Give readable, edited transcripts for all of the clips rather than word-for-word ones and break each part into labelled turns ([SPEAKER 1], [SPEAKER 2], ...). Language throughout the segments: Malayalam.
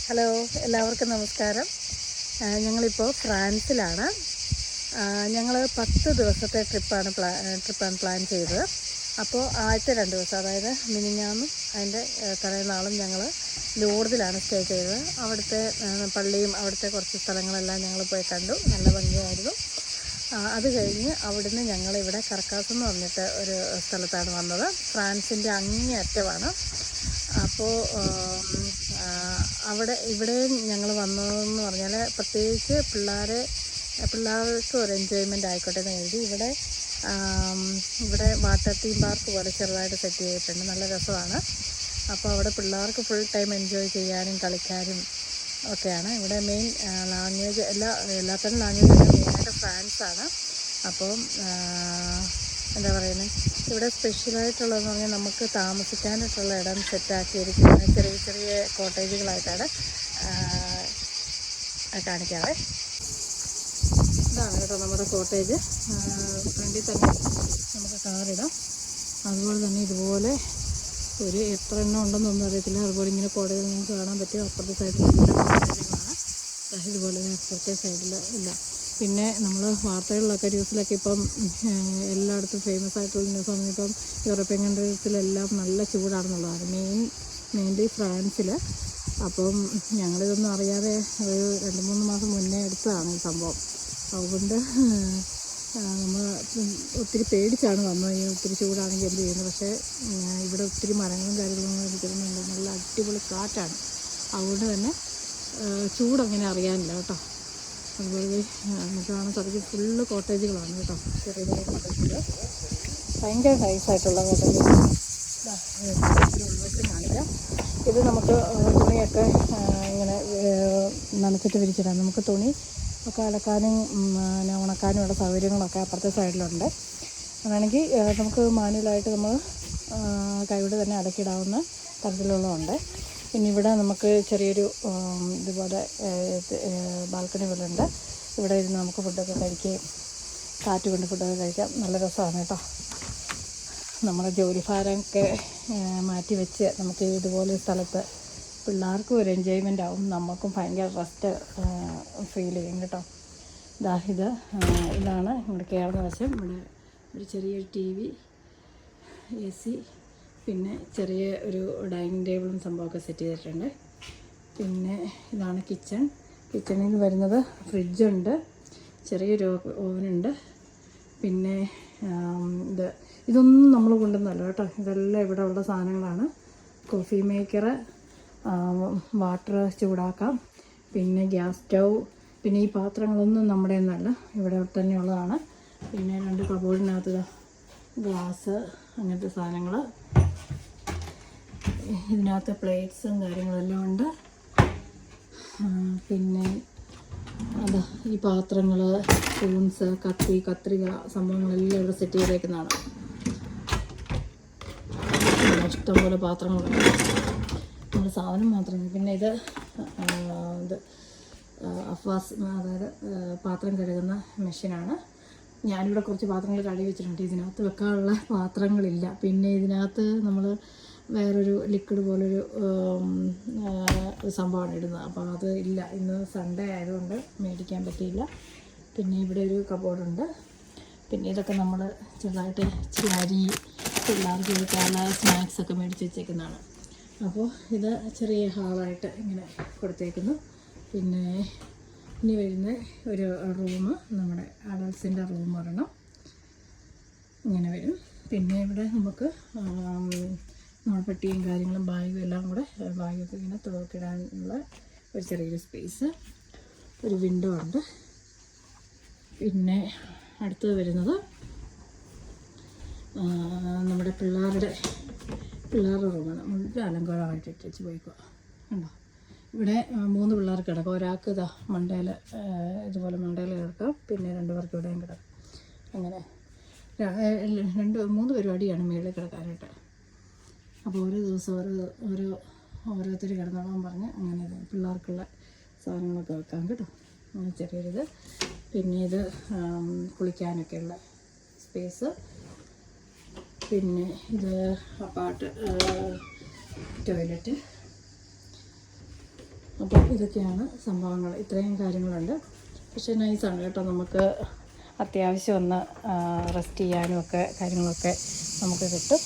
[SPEAKER 1] ഹലോ, എല്ലാവർക്കും നമസ്കാരം. ഞങ്ങളിപ്പോൾ ഫ്രാൻസിലാണ്. ഞങ്ങൾ 10 ദിവസത്തെ ട്രിപ്പാണ് പ്ലാൻ ചെയ്തത്. അപ്പോൾ ആദ്യത്തെ 2 ദിവസം, അതായത് മിനിഞ്ഞാന്നും അതിൻ്റെ തലേനാളും ഞങ്ങൾ ലൂർദിലാണ് സ്റ്റേ ചെയ്തത്. അവിടുത്തെ പള്ളിയും അവിടുത്തെ കുറച്ച് സ്ഥലങ്ങളെല്ലാം ഞങ്ങൾ പോയി കണ്ടു. നല്ല ഭംഗിയായിരുന്നു. അത് കഴിഞ്ഞ് അവിടുന്ന് ഞങ്ങളിവിടെ കർക്കാസ് എന്ന് പറഞ്ഞിട്ട് ഒരു സ്ഥലത്താണ് വന്നത്. ഫ്രാൻസിൻ്റെ അങ്ങേ അറ്റമാണ്. അപ്പോൾ ഇവിടെയും ഞങ്ങൾ വന്നതെന്ന് പറഞ്ഞാൽ പ്രത്യേകിച്ച് പിള്ളേർക്ക് ഒരു എൻജോയ്മെൻ്റ് ആയിക്കോട്ടെ എന്ന് കരുതി ഇവിടെ വാട്ടർ തീം പാർക്ക് പോലെ ചെറുതായിട്ട് സെറ്റ് ചെയ്തിട്ടുണ്ട്. നല്ല രസമാണ്. അപ്പോൾ അവിടെ പിള്ളേർക്ക് ഫുൾ ടൈം എൻജോയ് ചെയ്യാനും കളിക്കാനും ഒക്കെയാണ്. ഇവിടെ മെയിൻ ലാംഗ്വേജ് എല്ലാത്തരം ലാംഗ്വേജും മെയിനായിട്ട് ഫ്രാൻസാണ്. അപ്പം എന്താ പറയുന്നത്, ഇവിടെ സ്പെഷ്യലായിട്ടുള്ളതെന്ന് പറഞ്ഞാൽ നമുക്ക് താമസിക്കാനായിട്ടുള്ള ഇടം സെറ്റാക്കിയിരിക്കുന്നത് ചെറിയ ചെറിയ കോട്ടേജുകളായിട്ടാണ് കാണിക്കാറ്. ഇതാണ് കേട്ടോ നമ്മുടെ കോട്ടേജ്. ഫ്രണ്ടിൽ തന്നെ നമുക്ക് കാറിടാം. അതുപോലെ തന്നെ ഇതുപോലെ ഒരു എത്ര എണ്ണം ഉണ്ടെന്നൊന്നും അറിയത്തില്ല. അതുപോലെ ഇങ്ങനെ കോടതികൾ നിങ്ങൾക്ക് കാണാൻ പറ്റും. അപ്പുറത്തെ സൈഡിൽ കോട്ടേജുകളാണ്. ഇതുപോലെ അപ്പുറത്തെ സൈഡിൽ ഇല്ല. പിന്നെ നമ്മൾ വാർത്തകളിലൊക്കെ ന്യൂസിലൊക്കെ ഇപ്പം എല്ലായിടത്തും ഫേമസ് ആയിട്ടുള്ള ന്യൂസ് പറഞ്ഞാൽ ഇപ്പം യൂറോപ്യൻ കൺട്രീസിലെല്ലാം നല്ല ചൂടാണെന്നുള്ളതാണ്. മെയിൻലി ഫ്രാൻസിൽ. അപ്പം ഞങ്ങളിതൊന്നും അറിയാതെ ഒരു 2-3 മാസം മുന്നേ എടുത്തതാണ് ഈ സംഭവം. അതുകൊണ്ട് നമ്മൾ ഒത്തിരി പേടിച്ചാണ് വന്നത്. ഒത്തിരി ചൂടാണെങ്കിൽ എന്ത് ചെയ്യുന്നത്. പക്ഷേ ഇവിടെ ഒത്തിരി മരങ്ങളും കാര്യങ്ങളൊന്നും ഇരിക്കുന്നുണ്ട്. നല്ല അടിപൊളി കാറ്റാണ്. അതുകൊണ്ട് തന്നെ ചൂടങ്ങനെ അറിയാനില്ല കേട്ടോ. അതുപോലെ നമുക്ക് കാണാൻ സാധിക്കും ഫുള്ള് കോട്ടേജുകളാണ് കേട്ടോ. ചെറിയ ചെറിയ കോട്ടേജുകൾ, ഭയങ്കര നൈസായിട്ടുള്ള കോട്ടേജുകൾ. ഉൾവശം കാണിക്കാം. ഇത് നമുക്ക് തുണിയൊക്കെ ഇങ്ങനെ നനച്ചിട്ട് വിരിച്ചിടാം. നമുക്ക് തുണി ഒക്കെ അലക്കാനും ഉണക്കാനും ഉള്ള സൗകര്യങ്ങളൊക്കെ അപ്പുറത്തെ സൈഡിലുണ്ട്. അതാണെങ്കിൽ നമുക്ക് മാനുവലായിട്ട് നമ്മൾ കൈകൊണ്ട് തന്നെ അലക്കിയിടാവുന്ന തരത്തിലുള്ളതുണ്ട്. പിന്നെ ഇവിടെ നമുക്ക് ചെറിയൊരു ഇതുപോലെ ബാൽക്കണി പോലെ ഉണ്ട്. ഇവിടെ ഇരുന്ന് നമുക്ക് ഫുഡൊക്കെ കഴിക്കുകയും കാറ്റ് കൊണ്ട് ഫുഡൊക്കെ കഴിക്കാം. നല്ല രസമാണ് കേട്ടോ. നമ്മുടെ ജോലിഭാരമൊക്കെ മാറ്റി വെച്ച് നമുക്ക് ഇതുപോലെ സ്ഥലത്ത് പിള്ളേർക്കും ഒരു എൻജോയ്മെൻ്റ് ആവും, നമുക്കും ഭയങ്കര റെസ്റ്റ് ഫീൽ ചെയ്യും കേട്ടോ. ഇതാണ് ഇവിടെ കയറുന്ന വശം. ഇവിടെ ഒരു ചെറിയൊരു TV, AC, പിന്നെ ചെറിയ ഒരു ഡൈനിങ് ടേബിളും സംഭവമൊക്കെ സെറ്റ് ചെയ്തിട്ടുണ്ട്. പിന്നെ ഇതാണ് കിച്ചണിൽ വരുന്നത്. ഫ്രിഡ്ജുണ്ട്, ചെറിയൊരു ഓവനുണ്ട്. പിന്നെ ഇതൊന്നും നമ്മൾ കൊണ്ടുവന്നല്ല കേട്ടോ. ഇതെല്ലാം ഇവിടെ ഉള്ള സാധനങ്ങളാണ്. കോഫി മേക്കർ, വാട്ടർ ചൂടാക്കാം, പിന്നെ ഗ്യാസ് സ്റ്റൗ. പിന്നെ ഈ പാത്രങ്ങളൊന്നും നമ്മുടെ ഒന്നല്ല, ഇവിടെ തന്നെയുള്ളതാണ്. പിന്നെ 2 കബോർഡിനകത്ത് ഗ്ലാസ്, അങ്ങനത്തെ സാധനങ്ങൾ. ഇതിനകത്ത് പ്ലേറ്റ്സും കാര്യങ്ങളെല്ലാം ഉണ്ട്. പിന്നെ ഈ പാത്രങ്ങൾ, സ്പൂൺസ്, കത്രിക സംഭവങ്ങളെല്ലാം ഇവിടെ സെറ്റ് ചെയ്തേക്കുന്നതാണ്. ഇഷ്ടംപോലെ പാത്രങ്ങളുണ്ട്. നമ്മുടെ സാധനം മാത്രമേ. പിന്നെ ഇത് അഫ്വാസ്, അതായത് പാത്രം കഴുകുന്ന മെഷീനാണ്. ഞാനിവിടെ കുറച്ച് പാത്രങ്ങൾ കഴുകി വെച്ചിട്ടുണ്ട്. ഇതിനകത്ത് വെക്കാനുള്ള പാത്രങ്ങളില്ല. പിന്നെ ഇതിനകത്ത് നമ്മൾ വേറൊരു ലിക്വിഡ് പോലൊരു സംഭവമാണ് ഇടുന്നത്. അപ്പോൾ അത് ഇല്ല. ഇന്ന് സൺഡേ ആയതുകൊണ്ട് മേടിക്കാൻ പറ്റിയില്ല. പിന്നെ ഇവിടെ ഒരു കബോർഡുണ്ട്. പിന്നെ ഇതൊക്കെ നമ്മൾ ചെറുതായിട്ട് അരി, പിള്ളേർക്ക് കഴിക്കാനുള്ള സ്നാക്സൊക്കെ മേടിച്ച് വെച്ചേക്കുന്നതാണ്. അപ്പോൾ ഇത് ചെറിയ ഹാളായിട്ട് ഇങ്ങനെ കൊടുത്തേക്കുന്നു. പിന്നെ ഇനി വരുന്ന ഒരു റൂം, നമ്മുടെ അഡൾട്ട്സിൻ്റെ റൂം ഒരെണ്ണം ഇങ്ങനെ വരും. പിന്നെ ഇവിടെ നമുക്ക് നമ്മുടെ പെട്ടിയും കാര്യങ്ങളും ബാഗും എല്ലാം കൂടെ, ബാഗൊക്കെ ഇങ്ങനെ തുറക്കിടാനുള്ള ഒരു ചെറിയൊരു സ്പേസ്, ഒരു വിൻഡോ ഉണ്ട്. പിന്നെ അടുത്തത് വരുന്നത് നമ്മുടെ പിള്ളേരുടെ റൂമാണ്. മുഴുവൻ അലങ്കോലമായിട്ട് ഇട്ടിച്ച് പോയിക്കുക കണ്ടോ. ഇവിടെ 3 പിള്ളേർക്ക് കിടക്കാം. ഒരാൾക്ക് മണ്ടയിൽ ഇതുപോലെ മണ്ടയിൽ കിടക്കാം. പിന്നെ 2 പേർക്ക് ഇവിടെയും കിടക്കാം. അങ്ങനെ 2-3 പരിപാടിയാണ് മുകളിൽ കിടക്കാനായിട്ട്. അപ്പോൾ ഓരോ ദിവസം ഓരോരുത്തർ കിടന്നോളാൻ പറഞ്ഞ് അങ്ങനെ പിള്ളേർക്കുള്ള സാധനങ്ങളൊക്കെ വെക്കാം കേട്ടോ. അങ്ങനെ ചെറിയൊരിത്. പിന്നെ ഇത് കുളിക്കാനൊക്കെയുള്ള സ്പേസ്. പിന്നെ ഇത് ടോയ്ലറ്റ്. അപ്പം ഇതൊക്കെയാണ് സംഭവങ്ങൾ. ഇത്രയും കാര്യങ്ങളുണ്ട്. പക്ഷേ നൈസാണ് കേട്ടോ. നമുക്ക് അത്യാവശ്യം ഒന്ന് റെസ്റ്റ് ചെയ്യാനും ഒക്കെ കാര്യങ്ങളൊക്കെ നമുക്ക് കിട്ടും.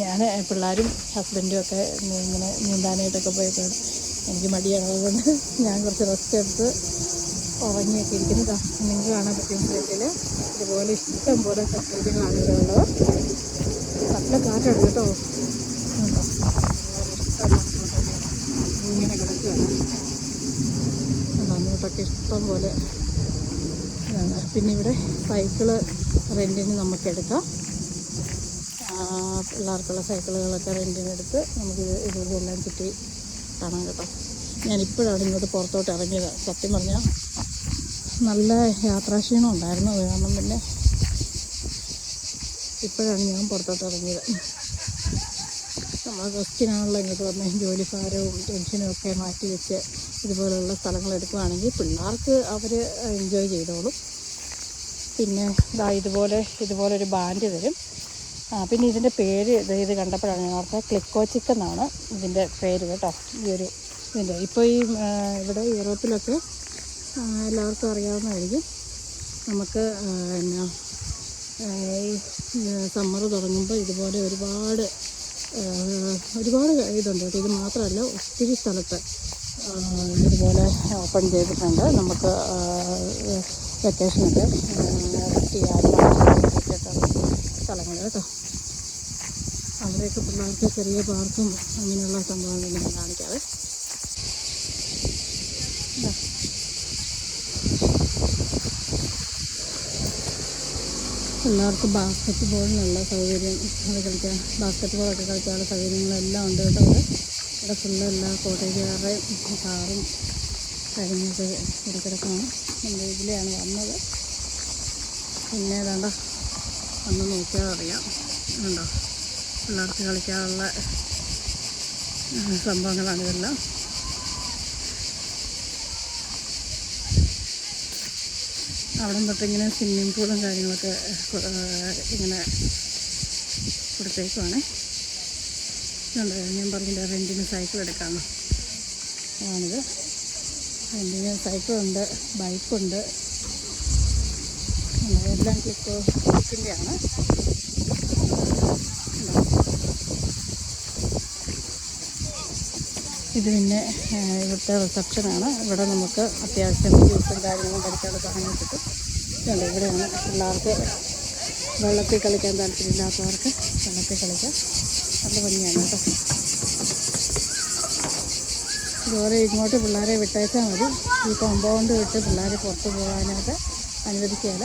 [SPEAKER 1] ഞാൻ പിള്ളേരും ഹസ്ബൻഡും ഒക്കെ ഇങ്ങനെ നീന്താനായിട്ടൊക്കെ പോയപ്പോഴാണ് എനിക്ക് മടിയാണ്. അതുകൊണ്ട് ഞാൻ കുറച്ച് റെസ്റ്റ് എടുത്ത് ഉറങ്ങിയൊക്കെ ഇരിക്കുന്നത്. നിങ്ങൾക്ക് കാണാൻ പറ്റും ഫ്രണ്ടിൽ ഇതുപോലെ ഇഷ്ടം പോലെ ഫെസിലിറ്റികളാണ് ഇവിടെ ഉള്ളത്. നല്ല കാറ്റാണ് കേട്ടോ. ഇങ്ങനെ കിടക്കുകയാണ്. അങ്ങോട്ടൊക്കെ ഇഷ്ടം പോലെ ഇതാണ്. പിന്നെ ഇവിടെ സൈക്കിള് റെൻറ്റിന് നമുക്കെടുക്കാം. പിള്ളേർക്കുള്ള സൈക്കിളുകളൊക്കെ റെൻറ്റിനെടുത്ത് നമുക്ക് ഇതെല്ലാം ചുറ്റി കാണാം കേട്ടോ. ഞാനിപ്പോഴാണ് ഇങ്ങോട്ട് പുറത്തോട്ട് ഇറങ്ങിയത്. സത്യം പറഞ്ഞാൽ നല്ല യാത്രാക്ഷീണം ഉണ്ടായിരുന്നു. കാരണം പിന്നെ ഇപ്പോഴാണ് ഞാൻ പുറത്തോട്ട് ഇറങ്ങിയത്. നമ്മൾ റെസ്റ്റിനാണല്ലോ ഇങ്ങോട്ട് വന്ന് ജോലിഭാരവും ടെൻഷനും ഒക്കെ മാറ്റി വെച്ച് ഇതുപോലുള്ള സ്ഥലങ്ങൾ എടുക്കുകയാണെങ്കിൽ പിള്ളേർക്ക് അവർ എൻജോയ് ചെയ്തോളും. പിന്നെ ഇതുപോലൊരു ബാൻഡ് തരും. പിന്നെ ഇതിൻ്റെ പേര് ഇത് കണ്ടപ്പോഴാണ് ഞാൻ ഓർത്തത് ക്ലിക്കോ ചിക്ക് എന്നാണ് ഇതിൻ്റെ പേര് കേട്ടോ. ഇതിൻ്റെ ഇപ്പോൾ ഇവിടെ യൂറോപ്പിലൊക്കെ എല്ലാവർക്കും അറിയാവുന്നതായിരിക്കും. നമുക്ക് ഈ സമ്മർ തുടങ്ങുമ്പോൾ ഇതുപോലെ ഒരുപാട് ഇതുണ്ട് കേട്ടോ. ഇത് മാത്രമല്ല ഒത്തിരി സ്ഥലത്ത് ഇതുപോലെ ഓപ്പൺ ചെയ്തിട്ടുണ്ട്. നമുക്ക് വെക്കേഷനൊക്കെ ചെയ്യാനും സ്ഥലങ്ങൾ കേട്ടോ. അവിടെയൊക്കെ പിള്ളേർക്ക് ചെറിയ പാർക്കും അങ്ങനെയുള്ള സംഭവങ്ങളൊന്നും കാണിക്കാതെ പിള്ളേർക്ക് ബാസ്കറ്റ് ബോളിനുള്ള സൗകര്യം, ബാസ്കറ്റ് ബോളൊക്കെ കളിക്കാനുള്ള സൗകര്യങ്ങളെല്ലാം ഉണ്ട് കേട്ടോ. ഇവിടെ ഫുള്ള് എല്ലാ കോട്ടേജുകാരുടെയും കാറും കാര്യങ്ങളൊക്കെ ഇടയ്ക്കിടയ്ക്കാണ്. നമ്മൾ ഇതിലെയാണ് വന്നത്. പിന്നെ വേണ്ട വന്ന് നോക്കിയാൽ അറിയാം. ഉണ്ടോ പിള്ളേർക്ക് കളിക്കാനുള്ള സംഭവങ്ങളാണിതെല്ലാം. അവിടെ തൊട്ടിങ്ങനെ സ്വിമ്മിങ് പൂളും കാര്യങ്ങളൊക്കെ ഇങ്ങനെ കൊടുത്തേക്കുവാണ്. ഇതുണ്ട് ഞാൻ പറഞ്ഞില്ല റെൻറ്റിന് സൈക്കിൾ എടുക്കാമെന്ന്. അതാണിത്. റെൻറ്റിന് സൈക്കിളുണ്ട്, ബൈക്കുണ്ട്, എല്ലാം ക്ലിക്കിൻ്റെയാണ്. ഇത് പിന്നെ ഇവിടുത്തെ റിസപ്ഷനാണ്. ഇവിടെ നമുക്ക് അത്യാവശ്യം ജ്യൂസും കാര്യങ്ങളും കഴിക്കാനുള്ള സാധനങ്ങൾ കിട്ടും. ഇതുണ്ട് ഇവിടെയാണ് പിള്ളേർക്ക് വെള്ളത്തിൽ കളിക്കാൻ താല്പര്യമില്ലാത്തവർക്ക് വെള്ളത്തിൽ കളിക്കാൻ നല്ല ഭംഗിയാണ് കേട്ടോ. ഇതുപോലെ ഇങ്ങോട്ട് പിള്ളേരെ വിട്ടേച്ചാൽ മതി. ഈ കോമ്പൗണ്ട് വിട്ട് പിള്ളേരെ പുറത്ത് പോകാനായിട്ട് അനുവദിക്കുകയില്ല.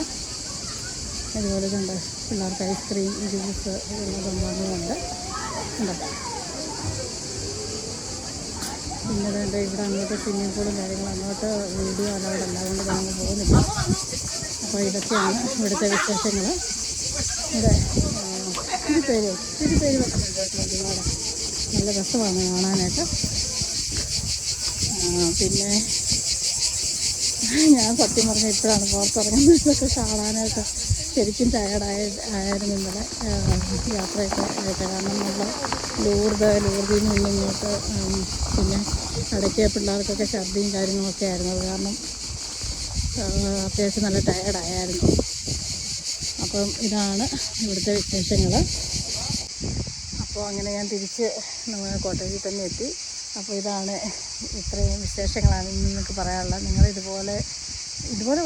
[SPEAKER 1] അതുപോലെ കണ്ട് പിള്ളേർക്ക് ഐസ്ക്രീം, ജ്യൂസ് ഉള്ള സംഭവങ്ങളുണ്ട്. ഉണ്ടോ പിന്നെ വേണ്ട ഇവിടെ അങ്ങോട്ട് സ്വിമ്മിംഗ് പൂളും കാര്യങ്ങളും അങ്ങോട്ട് വീഡിയോ അലൗഡല്ല, അതുകൊണ്ട് ഞങ്ങൾ പോകുന്നില്ല. അപ്പോൾ ഇതൊക്കെയാണ് ഇവിടുത്തെ വിശേഷങ്ങൾ. ഇവിടെ ഒത്തിരി പേര് വെക്കുന്നുണ്ട് ഒരുപാട്. നല്ല രസമാണ് കാണാനായിട്ട്. പിന്നെ ഞാൻ സത്യം പറഞ്ഞാൽ ഇപ്പോഴാണ് പുറത്തിറങ്ങുന്നതൊക്കെ കാണാനായിട്ട്. ശരിക്കും ടയർഡായിരുന്നു ഇന്നലെ യാത്രയൊക്കെ ആയിട്ട്. കാരണം നമ്മൾ ലൂർദിൽ നിന്ന് ഇങ്ങോട്ട് പിന്നെ ഇടയ്ക്ക് പിള്ളേർക്കൊക്കെ ഛർദിയും കാര്യങ്ങളൊക്കെ ആയിരുന്നു. അത് കാരണം അത്യാവശ്യം നല്ല ടയർഡായിരുന്നു. അപ്പം ഇതാണ് ഇവിടുത്തെ വിശേഷങ്ങൾ. അപ്പോൾ അങ്ങനെ ഞാൻ തിരിച്ച് നമ്മൾ കോട്ടേജിൽ തന്നെ എത്തി. അപ്പോൾ ഇതാണ് ഇത്രയും വിശേഷങ്ങളാണ് നിങ്ങൾക്ക് പറയാനുള്ളത്. നിങ്ങളിതുപോലെ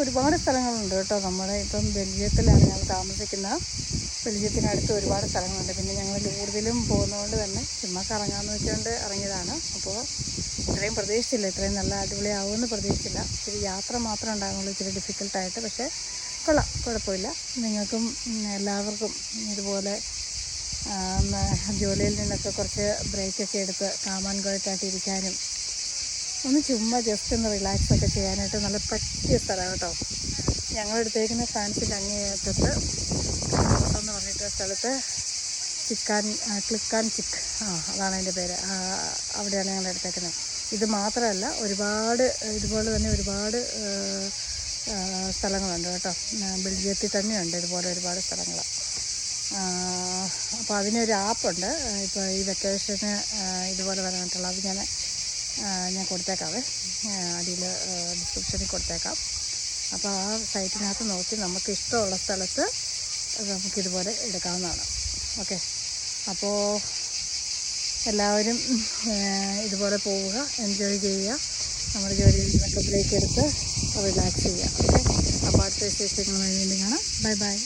[SPEAKER 1] ഒരുപാട് സ്ഥലങ്ങളുണ്ട് കേട്ടോ. നമ്മുടെ ഇപ്പം ബെൽജിയത്തിലാണ് ഞങ്ങൾ താമസിക്കുന്നത്. ബെൽജിയത്തിനടുത്ത് ഒരുപാട് സ്ഥലങ്ങളുണ്ട്. പിന്നെ ഞങ്ങൾ ലൂർദിലും പോകുന്നതുകൊണ്ട് തന്നെ ചുമ്മാ കറങ്ങാമെന്ന് വെച്ചുകൊണ്ട് ഇറങ്ങിയതാണ്. അപ്പോൾ ഇത്രയും പ്രതീക്ഷിച്ചില്ല, ഇത്രയും നല്ല അടിപൊളിയാവുമെന്ന് പ്രതീക്ഷിച്ചില്ല. ഇച്ചിരി യാത്ര മാത്രമേ ഉണ്ടാകുന്നുള്ളൂ, ഇച്ചിരി ഡിഫിക്കൽട്ടായിട്ട്. പക്ഷേ കൊള്ളാം, കുഴപ്പമില്ല. നിങ്ങൾക്കും എല്ലാവർക്കും ഇതുപോലെ ജോലിയിൽ നിന്നൊക്കെ കുറച്ച് ബ്രേക്കൊക്കെ എടുത്ത് കാമാൻ ഗോയിട്ടായിട്ട് ഇരിക്കാനും ഒന്ന് ചുമ്മാ ജസ്റ്റ് ഒന്ന് റിലാക്സൊക്കെ ചെയ്യാനായിട്ട് നല്ല പറ്റിയ സ്ഥലമാണ് കേട്ടോ. ഞങ്ങളെടുത്തേക്കുന്ന ഫ്രാൻസിൻ്റെ അങ്ങേയറ്റത്ത് എന്ന് പറഞ്ഞിട്ട് സ്ഥലത്ത് ക്ലിക്കാൻ ചിക്ക് അതാണ് അതിൻ്റെ പേര്. അവിടെയാണ് ഞങ്ങൾ എടുത്തേക്കുന്നത്. ഇത് മാത്രമല്ല ഇതുപോലെ തന്നെ ഒരുപാട് സ്ഥലങ്ങളുണ്ട് കേട്ടോ. ബെൽജിയത്തിൽ തന്നെയുണ്ട് ഇതുപോലെ ഒരുപാട് സ്ഥലങ്ങൾ. അപ്പോൾ അതിനൊരു ആപ്പുണ്ട്. ഇപ്പോൾ ഈ വെക്കേഷന് ഇതുപോലെ വരാനായിട്ടുള്ള അത് ഞാൻ ഞാൻ കൊടുത്തേക്കാവേ, അടിയിൽ ഡിസ്ക്രിപ്ഷനിൽ കൊടുത്തേക്കാം. അപ്പോൾ ആ സൈറ്റിനകത്ത് നോക്കി നമുക്ക് ഇഷ്ടമുള്ള സ്ഥലത്ത് നമുക്കിതുപോലെ എടുക്കാവുന്നതാണ്. ഓക്കെ, അപ്പോൾ എല്ലാവരും ഇതുപോലെ പോവുക, എൻജോയ് ചെയ്യുക, നമ്മുടെ ജോലിയിൽ നിന്നൊക്കെ ബ്രേക്ക് എടുത്ത് റിലാക്സ് ചെയ്യുക. ഓക്കെ, അപ്പോൾ അടുത്ത വിശേഷങ്ങളുമായി വീണ്ടും കാണാം. Bye bye.